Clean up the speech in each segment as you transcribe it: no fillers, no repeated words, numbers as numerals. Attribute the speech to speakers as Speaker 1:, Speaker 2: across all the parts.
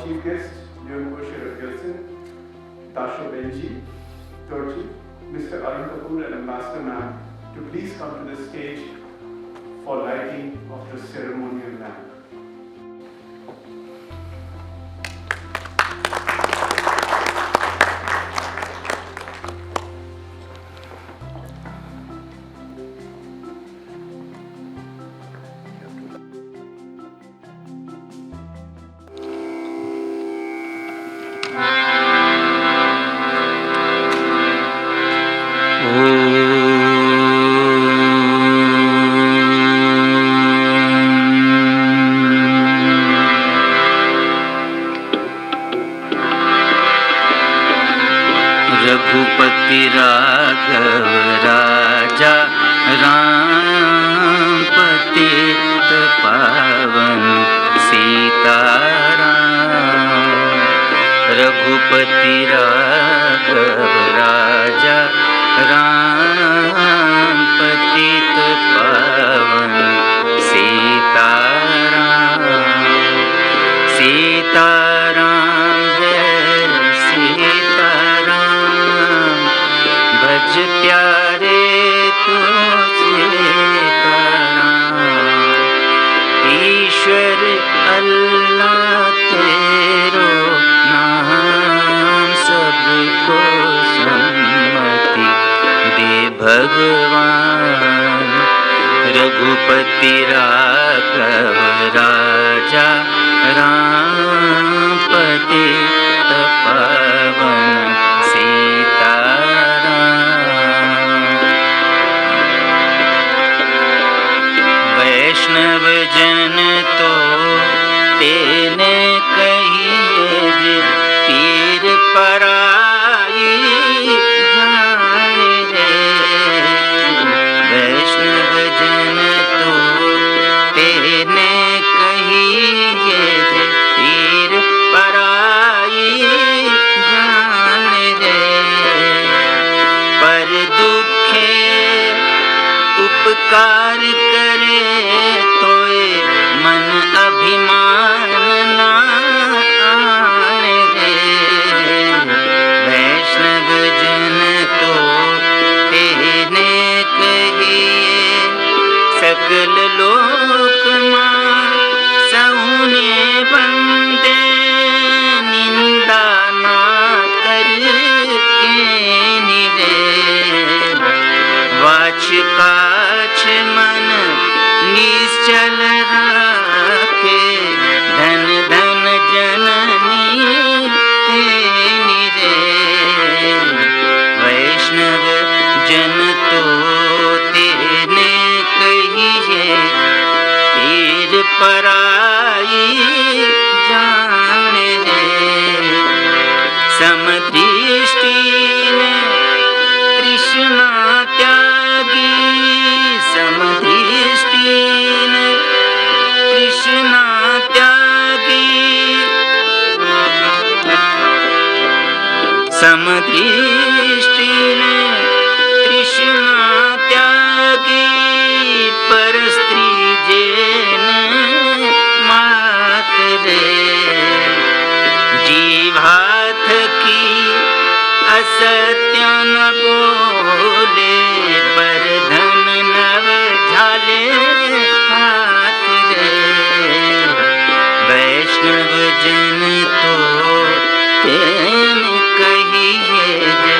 Speaker 1: chief guest, Dasha Benji, Turkey, Mr. Arun Kapur and Ambassador Ma'am to please come to the stage for lighting of the ceremonial lamp.
Speaker 2: Raghupati Raghav राजा राम पतित पावन सीताराम। रघुपति राघव राजा राम पतित पावन सीताराम। सीताराम जय सीताराम, भज प्यारे तुझे सीताराम। ईश्वर अल्लाह तेरो नाम, सबको सम्मति दे भगवान। रघुपति राघव राजा राम पतित पावन सीताराम। वैष्णव जन तो तेने कहिए जे पीर पराई जाने रे। वैष्णव जन तो तेने कहिए जे पीर पराई जाने रे। पर दुखे उपकार करे तोए मन अभिमान ना आने रे। वैष्णव जन तो तेने कहिए सकल लोक मां सहुने बंदे। निंदा ना करके निरे। वाच काछ मन निश्चल राखे, धन धन जननी तेनी रे। वैष्णव जन तो तेने कहिए पीर पराई जाने रे। समदृष्टि ने कृष्णा त्यागी, समदृष्टि ने कृष्णा त्यागी। समदृष्टि ने कृष्णा त्यागी, पर स्त्री जेन मात रे। जीवात की असत्य न बोले, पर धन नव झाले हाथ रे। वैष्णव जन तो तेन कहिए जे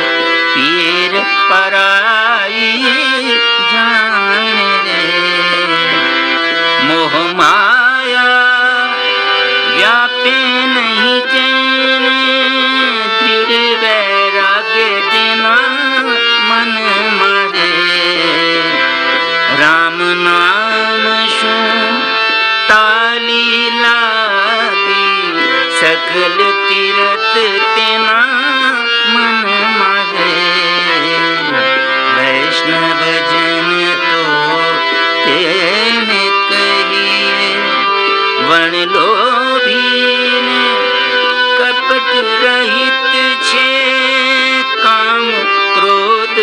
Speaker 2: पीर पराई जाने रे। मोह माया व्यापे नहीं जेने, दृढ़ वैराग्य देना मन मारे। राम नाम शु ताली लागी, सकल तीरथ तेना मन मारे। वैष्णव जन तो तेने कहिए वण लोभी ने कपट रहित छे। काम क्रोध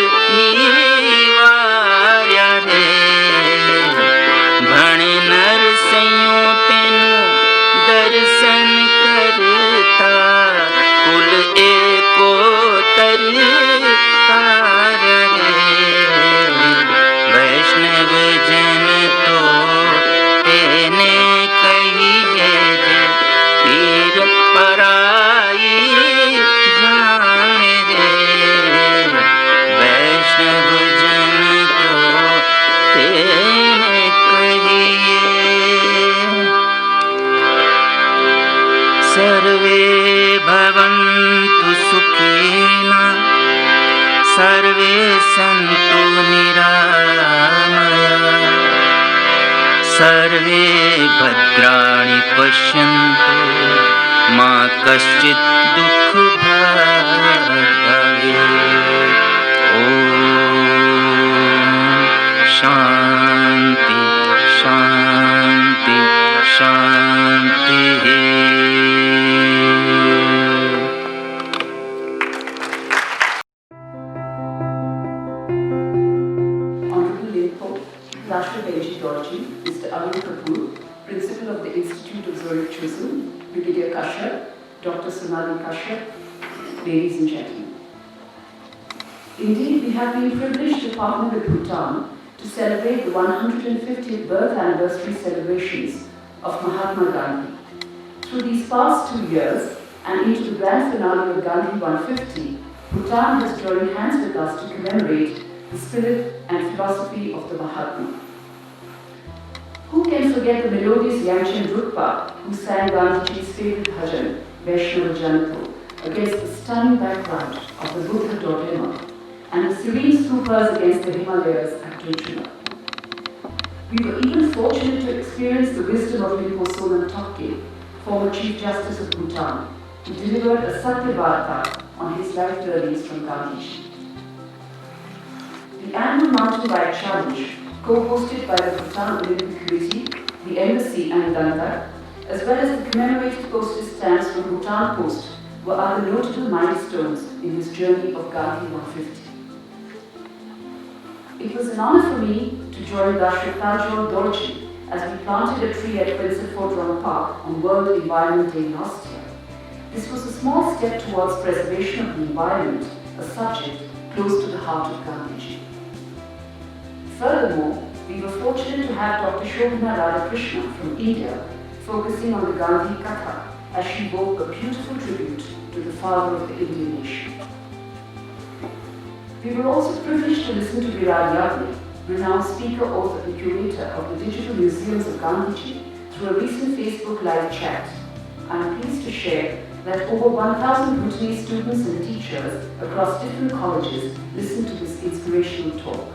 Speaker 2: निवार्या रे। भण नर सयो तेनु दर्शन कर सन्तु निरामया सर्वे भद्राणि पश्यन्तु मा कश्चित् दुःखभाग् भवेत्। ॐ शान्ति शान्ति शान्तिः।
Speaker 3: Mr. Arun Kapur, Principal of the Institute of Zurich Chosen, Brigadier Kashyap, Dr. Sonali Kashyap, ladies and gentlemen. Indeed, we have been privileged to partner with Bhutan to celebrate the 150th birth anniversary celebrations of Mahatma Gandhi. Through these past 2 years and into the grand finale of Gandhi 150, Bhutan has joined hands with us to commemorate the spirit and philosophy of the Mahatma. Who can forget the melodious Yangchen Drukpa who sang Gandhiji's favorite bhajan, Vaishnava Janto, against the stunning background of the Buddha Dodema and the serene stupas against the Himalayas at Ruchira. We were even fortunate to experience the wisdom of Thimphu Tokgye, former Chief Justice of Bhutan, who delivered a Satyavarta on his life learnings from Gandhiji. The annual mountain bike challenge, co-hosted by the Bhutan Olympic Committee, the Embassy and Danta, as well as the commemorative postage stamps from Bhutan Post, were other notable milestones in this journey of Gandhi 150. It was an honor for me to join Dr. Tajol Dorji as we planted a tree at Windsor Fort Run Park on World Environment Day last year. This was a small step towards preservation of the environment, a subject close to the heart of Gandhiji. Furthermore, we were fortunate to have Dr. Shobhana Radhakrishna from India focusing on the Gandhi Katha as she bore a beautiful tribute to the father of the Indian nation. We were also privileged to listen to Viral Yagni, renowned speaker, author and curator of the digital museums of Gandhiji, through a recent Facebook live chat. I am pleased to share that over 1,000 Bhutanese students and teachers across different colleges listened to this inspirational talk.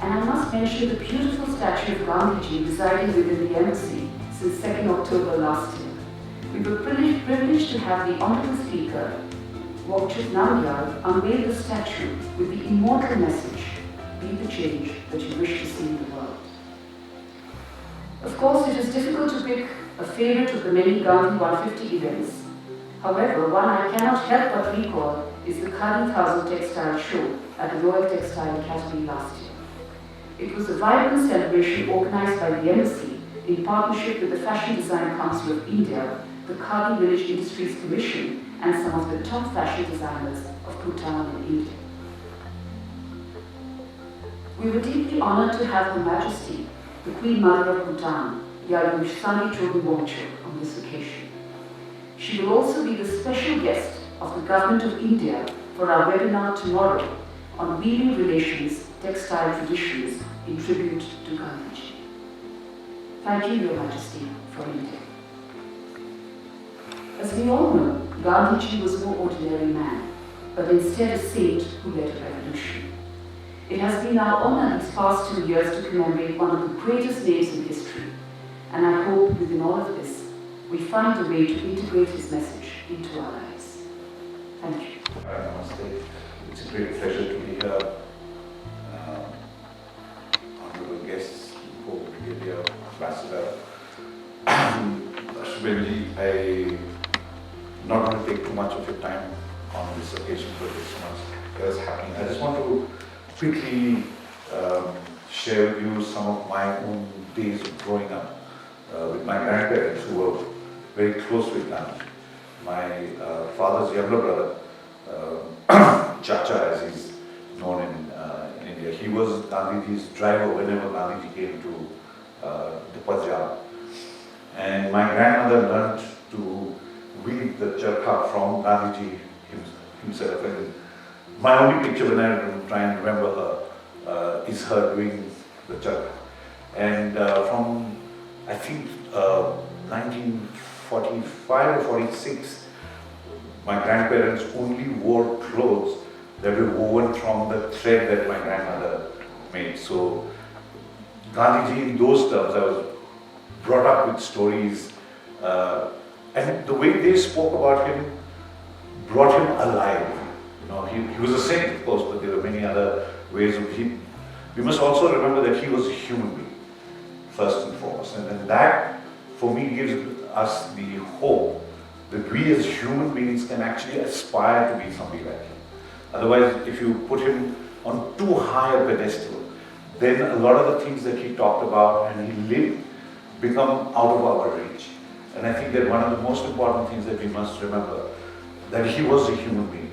Speaker 3: And I must mention the beautiful statue of Gandhiji residing within the embassy since 2nd October last year. We were privileged to have the Honorable Speaker, Wokchuk Namgyal, unveil the statue with the immortal message, "Be the change that you wish to see in the world." Of course, it is difficult to pick a favorite of the many Gandhi 150 events. However, one I cannot help but recall is the Khadi 1000 Textile Show at the Royal Textile Academy last year. It was a vibrant celebration organized by the Embassy in partnership with the Fashion Design Council of India, the Khadi Village Industries Commission, and some of the top fashion designers of Bhutan and India. We were deeply honored to have Her Majesty, the Queen Mother of Bhutan, Yayusani Chodambongchuk, on this occasion. She will also be the special guest of the Government of India for our webinar tomorrow on weaving relations, textile traditions in tribute to Gandhiji. Thank you, Your Majesty, from India. As we all know, Gandhiji was no ordinary man, but instead a saint who led a revolution. It has been our honor these past 2 years to commemorate one of the greatest names in history, and I hope within all of this, we find a way to integrate his message into our lives. Thank you.
Speaker 4: Namaste. It's a great pleasure to be here. Honorable guests, Brigadier Ambassador. Ashwinji, I'm not going to take too much of your time on this occasion because there's so much else happening. I just want to quickly share with you some of my own days of growing up with my grandparents who were very close with Gandhi. My father's younger brother, Chacha as he's known in India, he was Gandhiji's driver whenever Gandhiji came to the Punjab. And my grandmother learned to weave the charkha from Gandhiji himself. And my only picture when I try and remember her is her doing the charkha. And from, I think, 1945 or 46, my grandparents only wore clothes that were woven from the thread that my grandmother made. So Gandhiji, in those terms, I was brought up with stories, and the way they spoke about him brought him alive. You know, he was a saint, of course, but there were many other ways of him. We must also remember that he was a human being, first and foremost, and then that, for me, gives us the hope that we as human beings can actually aspire to be somebody like him. Otherwise, if you put him on too high a pedestal, then a lot of the things that he talked about and he lived become out of our reach. And I think that one of the most important things that we must remember, that he was a human being.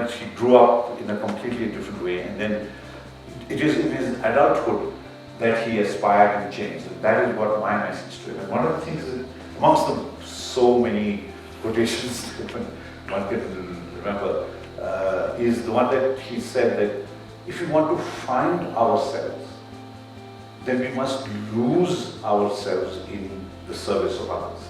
Speaker 4: He grew up in a completely different way, and then it is in his adulthood that he aspired and changed. And that is what my message to him. And one of the things that, amongst the so many quotations that one can remember, is the one that he said that if we want to find ourselves, then we must lose ourselves in the service of others.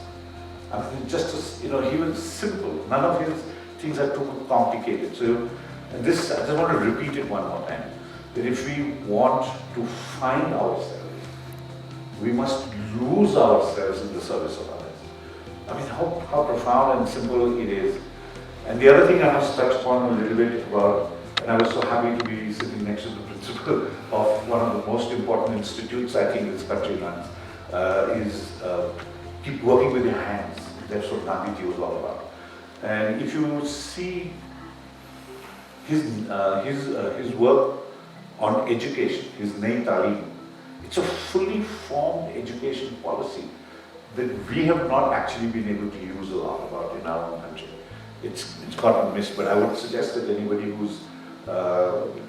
Speaker 4: I mean, just as, he was simple. None of his things are too complicated. So, and this, I just want to repeat it one more time, that if we want to find ourselves, we must lose ourselves in the service of others. I mean, how profound and simple it is. And the other thing I must touch upon a little bit about, and I was so happy to be sitting next to the principal of one of the most important institutes I think this country runs, is keep working with your hands. That's what Gandhiji was all about. And if you see his work on education, his Nayi Taaleem, it's a fully formed education policy that we have not actually been able to use a lot about in our own country. It's gotten missed, but I would suggest that anybody who's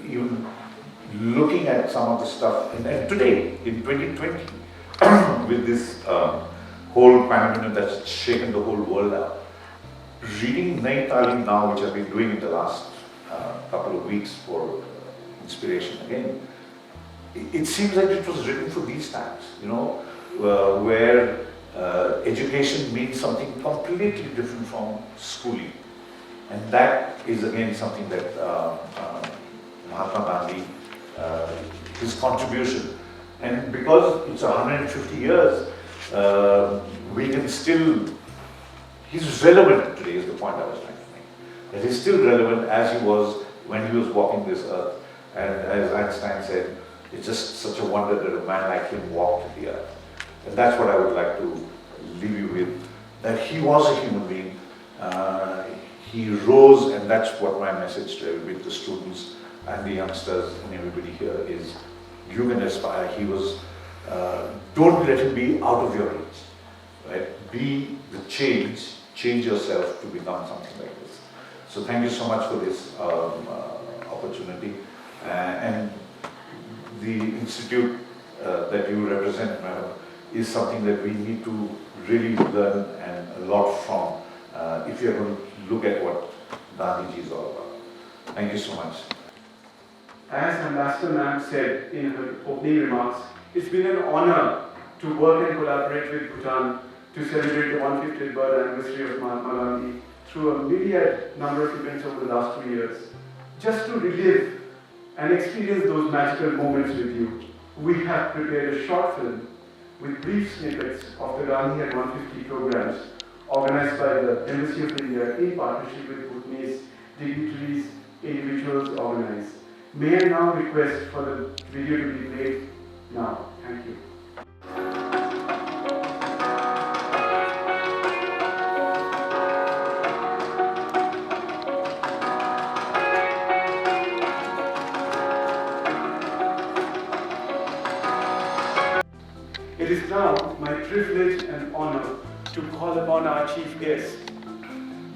Speaker 4: even looking at some of the stuff, and today, in 2020, with this whole pandemic that's shaken the whole world up, reading Nayi Taaleem now, which I've been doing in the last couple of weeks for inspiration again, it seems like it was written for these times, where education means something completely different from schooling. And that is again something that Mahatma Gandhi, his contribution, and because it's 150 years, we can still, he's relevant today is the point I was trying to make. That he's still relevant as he was when he was walking this earth. And as Einstein said, it's just such a wonder that a man like him walked the earth. And that's what I would like to leave you with, that he was a human being. He rose, and that's what my message to with the students and the youngsters and everybody here is, you can aspire. He was, don't let him be out of your reach, right? Be the change yourself to become something like this. So thank you so much for this opportunity. And the institute that you represent, madam, is something that we need to really learn and a lot from if you're going to look at what Gandhiji is all about. Thank you so much.
Speaker 1: As Ambassador Ma'am said in her opening remarks, it's been an honor to work and collaborate with Bhutan to celebrate the 150th birth anniversary of Mahatma Gandhi through a myriad number of events over the last 2 years. Just to relive and experience those magical moments with you, we have prepared a short film with brief snippets of the Gandhi at 150 programs organized by the Embassy of India in partnership with Bhutanese dignitaries, individuals organized. May I now request for the video to be played now. Thank you. It is now my privilege and honor to call upon our chief guest,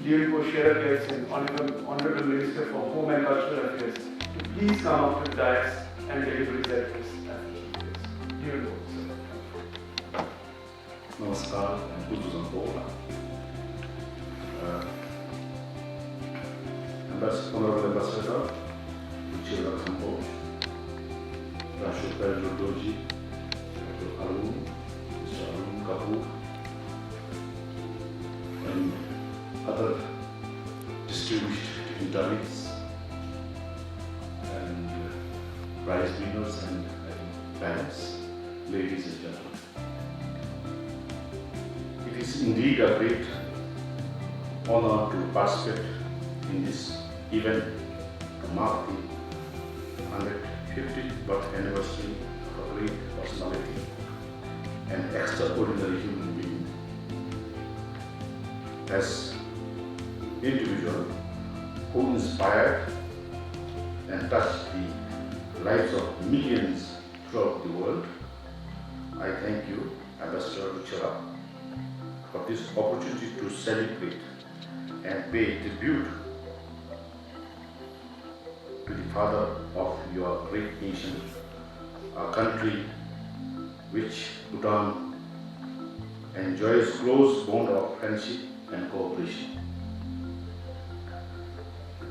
Speaker 1: Ruchira, Honorable Minister for Home and Cultural Affairs, to please come up to the dais and deliver his address as the chief guest.
Speaker 5: Namaskar and Guru Zambola. Honorable Ambassador, Ruchira Kamboj, Rashid Pelden, Dr. Arun, Mr. Arun, Kapur, and other distinguished dignitaries, prize winners and parents, ladies and gentlemen. It is indeed a great honor to participate in this event to mark the 150th birth anniversary of a great personality and extraordinary human being. As individual who inspired and touched the lives of millions throughout the world, I thank you, Ambassador Ruchira, for this opportunity to celebrate and pay tribute to the father of your great nation, a country which Bhutan enjoys close bond of friendship and cooperation.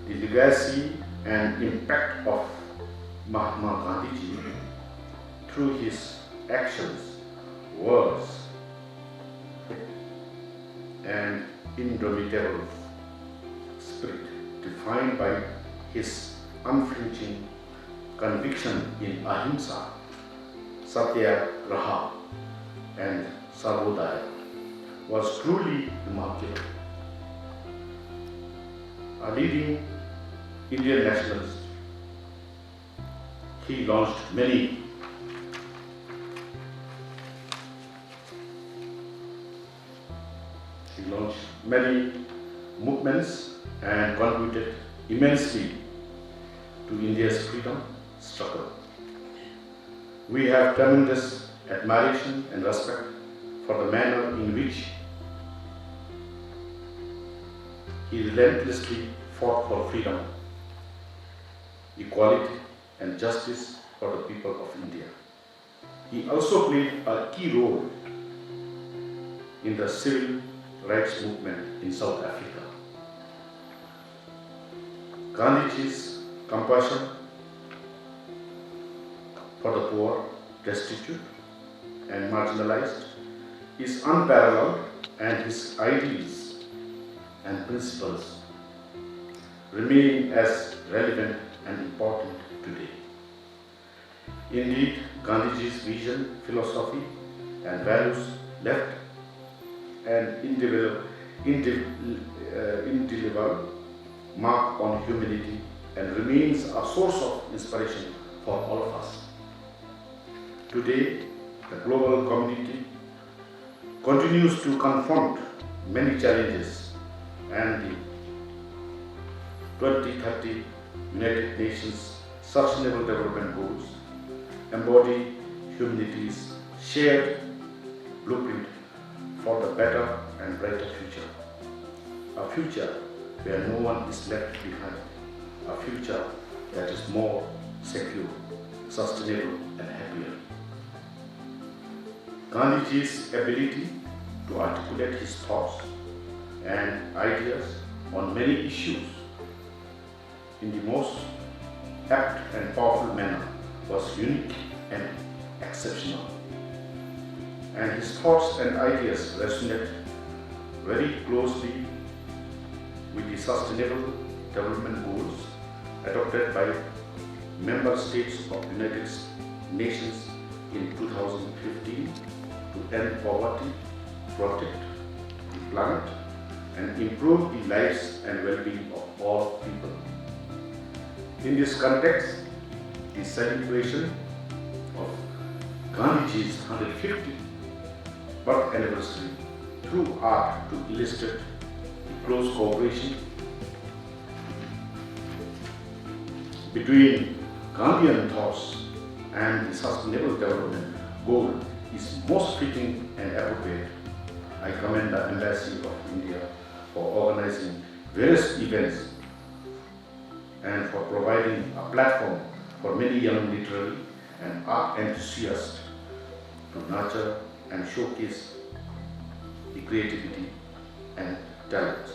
Speaker 5: The legacy and impact of Mahatma Gandhi through his actions, words, and indomitable spirit, defined by his unflinching conviction in ahimsa, satyagraha, and sarvodaya, was truly remarkable. A leading Indian nationalist, he launched many movements and contributed immensely to India's freedom struggle. We have tremendous admiration and respect for the manner in which he relentlessly fought for freedom, equality, and justice for the people of India. He also played a key role in the civil rights movement in South Africa. Gandhiji's compassion for the poor, destitute, and marginalized is unparalleled, and his ideals and principles remain as relevant and important today. Indeed, Gandhiji's vision, philosophy, and values left an indelible mark on humanity and remains a source of inspiration for all of us. Today, the global community continues to confront many challenges, and the 2030 United Nations Sustainable Development Goals embody humanity's shared blueprint for the better and brighter future. A future where no one is left behind. A future that is more secure, sustainable, and happier. Gandhiji's ability to articulate his thoughts and ideas on many issues in the most apt and powerful manner was unique and exceptional. And his thoughts and ideas resonate very closely with the Sustainable Development Goals adopted by member states of the United Nations in 2015 to end poverty, protect the planet, and improve the lives and well-being of all people. In this context, the celebration of Gandhiji's 150th birth anniversary through art to illustrate the close cooperation between Gandhian thoughts and the Sustainable Development Goal is most fitting and appropriate. I commend the Embassy of India for organizing various events and for providing a platform for many young literary and art enthusiasts to nurture and showcase the creativity and talents.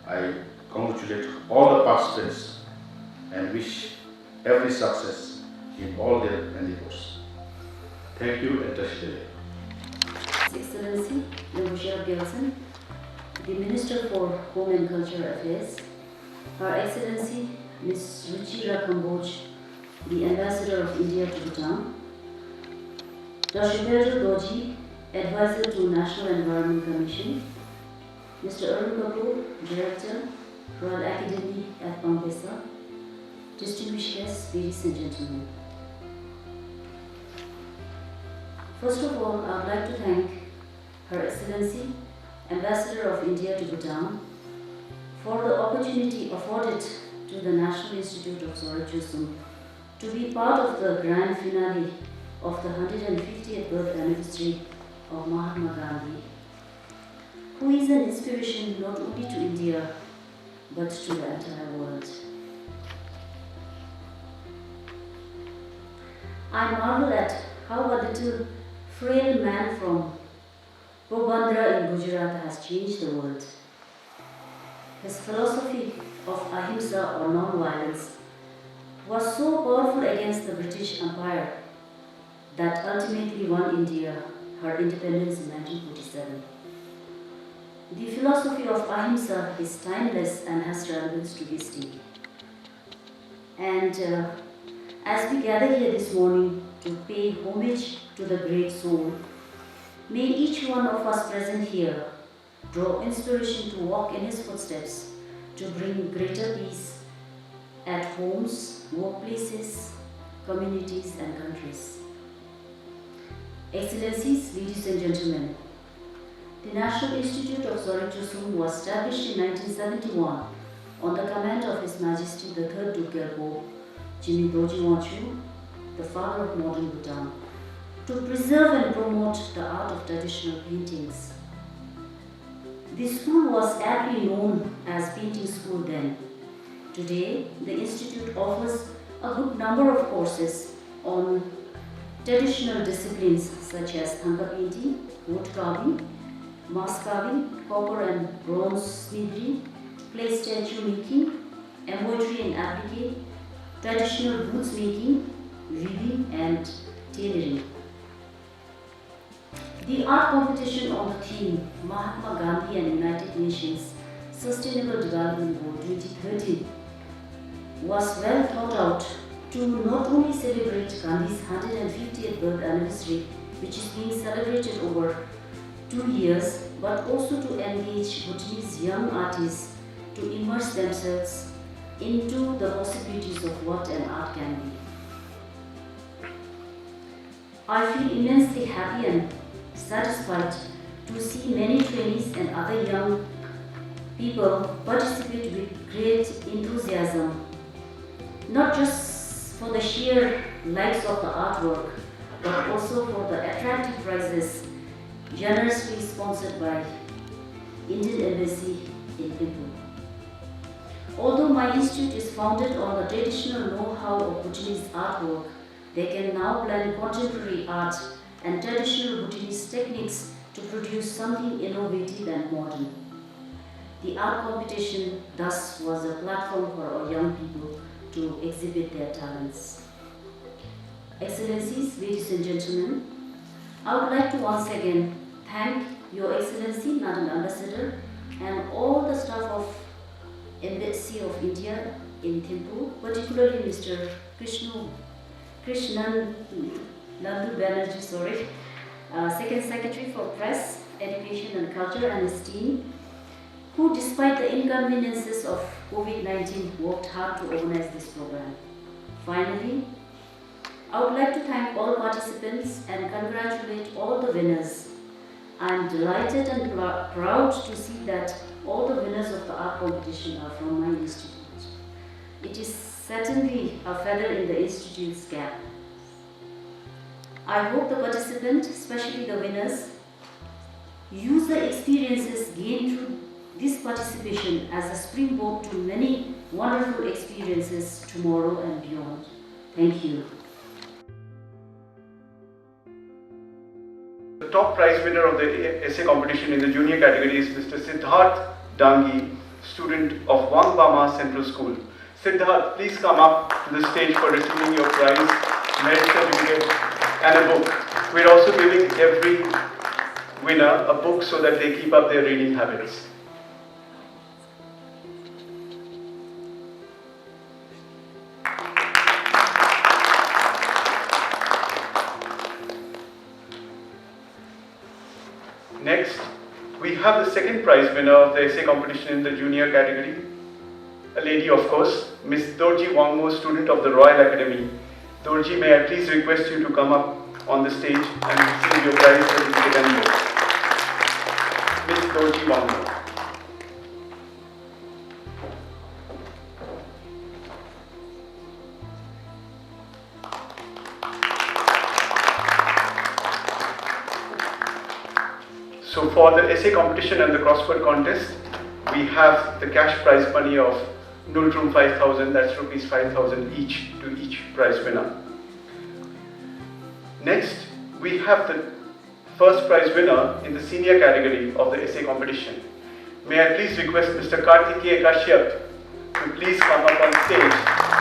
Speaker 5: I congratulate all the participants and wish every success in all their endeavors. Thank you and Tshering.
Speaker 6: His Excellency, Ruchira, the Minister for Home and Cultural Affairs, Her Excellency Ms. Ruchira Kamboj, the Ambassador of India to Bhutan, Dr. Pelden Doji, Advisor to National Environment Commission, Mr. Arun Kapur, Director, Royal Academy at Pampesa, distinguished guests, ladies and gentlemen. First of all, I would like to thank Her Excellency, Ambassador of India to Bhutan, for the opportunity afforded to the National Institute of Zoroastrianism to be part of the grand finale of the 150th birth anniversary of Mahatma Gandhi, who is an inspiration not only to India but to the entire world. I marvel at how a little frail man from Pobandra in Gujarat has changed the world. His philosophy of ahimsa or non-violence was so powerful against the British Empire that ultimately won India her independence in 1947. The philosophy of ahimsa is timeless and has relevance to this day. And as we gather here this morning to pay homage to the great soul, may each one of us present here draw inspiration to walk in his footsteps to bring greater peace at homes, workplaces, communities and countries. Excellencies, ladies and gentlemen, the National Institute of Zoroastrianism was established in 1971 on the command of His Majesty the Third Duke Gelbo, Jimmy Doji Wanchu, the father of modern Bhutan, to preserve and promote the art of traditional paintings. The school was aptly known as Painting School then. Today, the Institute offers a good number of courses on traditional disciplines such as thanga painting, wood carving, mask carving, copper and bronze smithery, clay statue making, embroidery and applique, traditional boots making, weaving and tailoring. The art competition on the theme Mahatma Gandhi and United Nations Sustainable Development Goal 2030 was well thought out to not only celebrate Gandhi's 150th birth anniversary, which is being celebrated over 2 years, but also to engage Bhutanese young artists to immerse themselves into the possibilities of what an art can be. I feel immensely happy and satisfied to see many trainees and other young people participate with great enthusiasm, not just for the sheer likes of the artwork, but also for the attractive prizes generously sponsored by Indian Embassy in Thimphu. Although my institute is founded on the traditional know-how of Bhutanese artwork, they can now blend contemporary art and traditional Bhutanese techniques to produce something innovative and modern. The art competition thus was a platform for our young people to exhibit their talents. Excellencies, ladies and gentlemen, I would like to once again thank Your Excellency, Madam Ambassador, and all the staff of Embassy of India in Thimphu, particularly Mr. Krishnan Nandu Banerjee, Second Secretary for Press, Education and Culture, and his team, who despite the inconveniences of COVID-19 worked hard to organize this program. Finally, I would like to thank all participants and congratulate all the winners. I am delighted and proud to see that all the winners of the art competition are from my institute. It is certainly a feather in the institute's cap. I hope the participants, especially the winners, use the experiences gained through this participation as a springboard to many wonderful experiences tomorrow and beyond. Thank you.
Speaker 1: The top prize winner of the essay competition in the junior category is Mr. Siddharth Dangi, student of Wangpama Central School. Siddharth, please come up to the stage for receiving your prize, merit certificate and a book. We're also giving every winner a book so that they keep up their reading habits. Next, we have the second prize winner of the essay competition in the junior category. A lady, of course, Miss Dorji Wangmo, student of the Royal Academy. Dorji, may I please request you to come up on the stage and receive your prize certificate and book. Miss Dorji Wangmo. So for the essay competition and the crossword contest, we have the cash prize money of Nultrum 5,000, that's rupees 5,000 each to each prize winner. Next, we have the first prize winner in the senior category of the essay competition. May I please request Mr. Karthikeya Kashyap to please come up on stage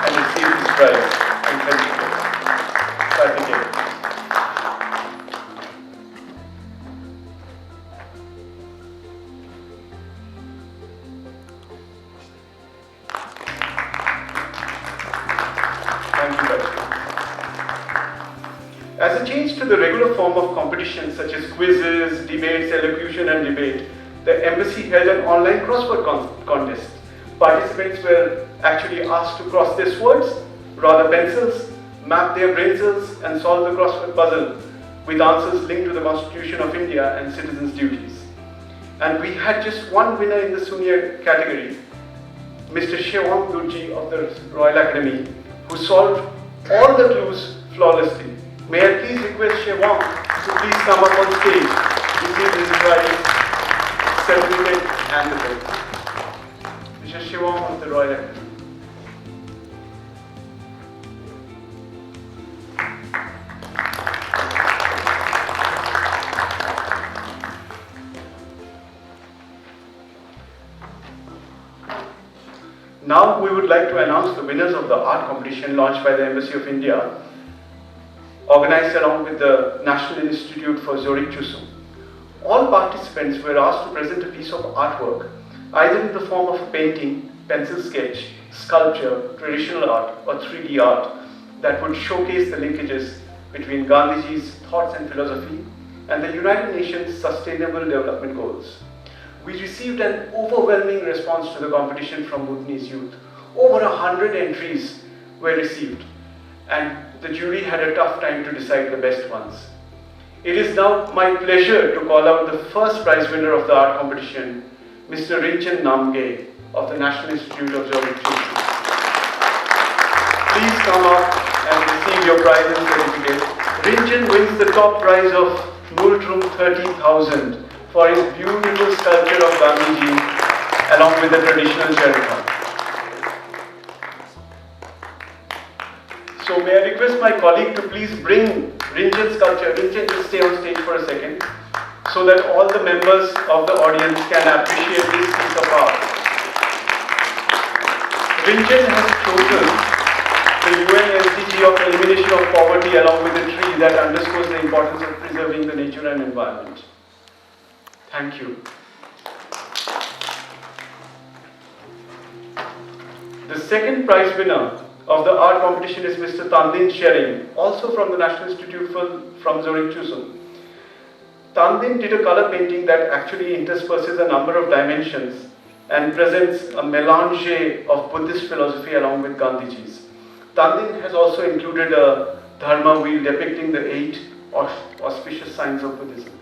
Speaker 1: and receive his prize and certificate. Karthikeya. As a change to the regular form of competition such as quizzes, debates, elocution and debate, the embassy held an online crossword contest. Participants were actually asked to cross their swords, draw the pencils, map their brain cells and solve the crossword puzzle with answers linked to the Constitution of India and citizens' duties. And we had just one winner in the senior category, Mr. Shewang Durji of the Royal Academy, who solved all the clues flawlessly. May I please request Shewang to please come up on stage, receive his prize, certificate and the book. Mr. Shewang of the Royal Academy. Now we would like to announce the winners of the art competition launched by the Embassy of India, organized along with the National Institute for Zurich Chusum. All participants were asked to present a piece of artwork, either in the form of a painting, pencil sketch, sculpture, traditional art, or 3D art that would showcase the linkages between Gandhiji's thoughts and philosophy and the United Nations Sustainable Development Goals. We received an overwhelming response to the competition from Bhutanese youth. Over 100 entries were received, and the jury had a tough time to decide the best ones. It is now my pleasure to call out the first prize winner of the art competition, Mr. Rinchen Namge of the National Institute of Zurich. Please come up and receive your prize and certificate. Rinchen wins the top prize of Nultrum 30,000 for his beautiful sculpture of Gandhiji along with the traditional Cherikha. So may I request my colleague to please bring Rinchen's sculpture. Rinchen, just stay on stage for a second so that all the members of the audience can appreciate this piece of art. Rinchen has chosen the UN SDG of elimination of poverty along with a tree that underscores the importance of preserving the nature and environment. Thank you. The second prize winner of the art competition is Mr. Tshering, also from the National Institute from Zurich Chusum. Tandin did a color painting that actually intersperses a number of dimensions and presents a melange of Buddhist philosophy along with Gandhiji's. Tandin has also included a dharma wheel depicting the 8 auspicious signs of Buddhism.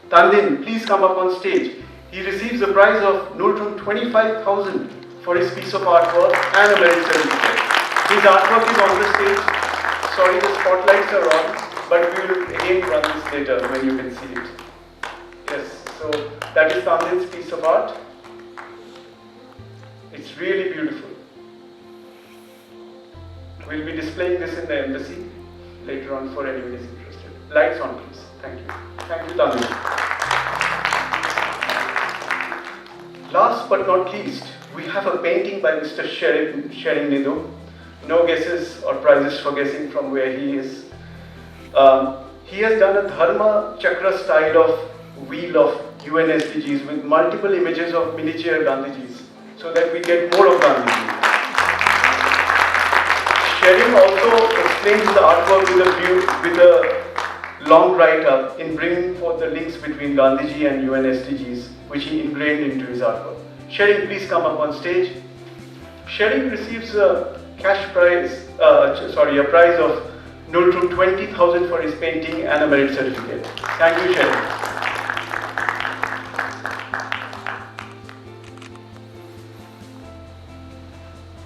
Speaker 1: Tandin, please come up on stage. He receives a prize of Nultrum 25,000 for his piece of artwork and a merit certificate. His artwork is on the stage. Sorry, the spotlights are on, but we will again run this later when you can see it. Yes, so that is Tandin's piece of art. It's really beautiful. We'll be displaying this in the embassy later on for anyone who is interested. Lights on, please. Thank you. Thank you, Tandin. Last but not least, we have a painting by Mr. Tshering Nido. No guesses or prizes for guessing from where he is. He has done a Dharma Chakra style of wheel of UN SDGs with multiple images of miniature Gandhijis so that we get more of Gandhiji. Tshering also explains the artwork with a long write-up in bringing forth the links between Gandhiji and UN SDGs, which he ingrained into his artwork. Tshering, please come up on stage. Tshering receives a cash prize, a prize of 20,000 for his painting and a merit certificate. Thank you, Tshering.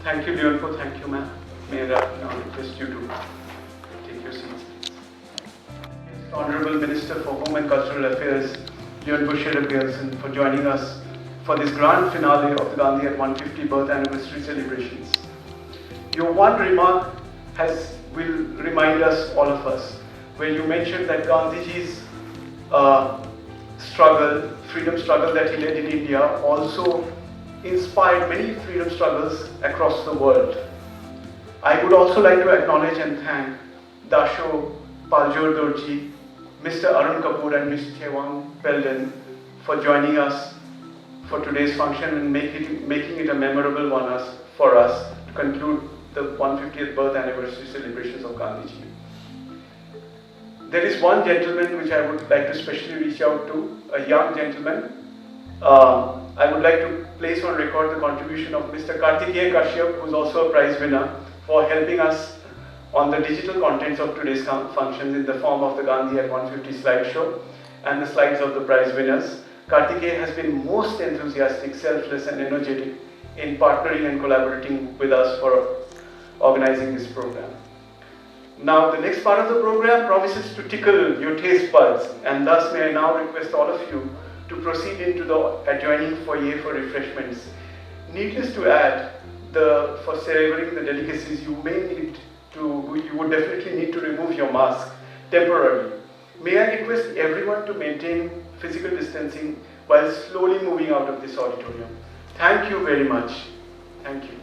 Speaker 1: Thank you, Leonpo. Thank you, ma'am. May I now request you to take your seats. Honorable Minister for Home and Cultural Affairs, Leonpo Sherab, for joining us for this grand finale of the Gandhi at 150 birth anniversary celebrations. Your one remark will remind us, all of us, where you mentioned that Gandhiji's freedom struggle that he led in India also inspired many freedom struggles across the world. I would also like to acknowledge and thank Dasho Paljor Dorji, Mr. Arun Kapur and Ms. Thewang Pelden for joining us for today's function and making it a memorable one for us to conclude the 150th birth anniversary celebrations of Gandhiji. There is one gentleman which I would like to specially reach out to, a young gentleman. I would like to place on record the contribution of Mr. Kartikeya Kashyap, who is also a prize winner, for helping us on the digital contents of today's functions in the form of the Gandhi at 150 slideshow and the slides of the prize winners. Kartikeya has been most enthusiastic, selfless and energetic in partnering and collaborating with us for organizing this program. Now the next part of the program promises to tickle your taste buds, and thus may I now request all of you to proceed into the adjoining foyer for refreshments. Needless to add, for savoring the delicacies, you would definitely need to remove your mask temporarily. May I request everyone to maintain physical distancing while slowly moving out of this auditorium. Thank you very much. Thank you.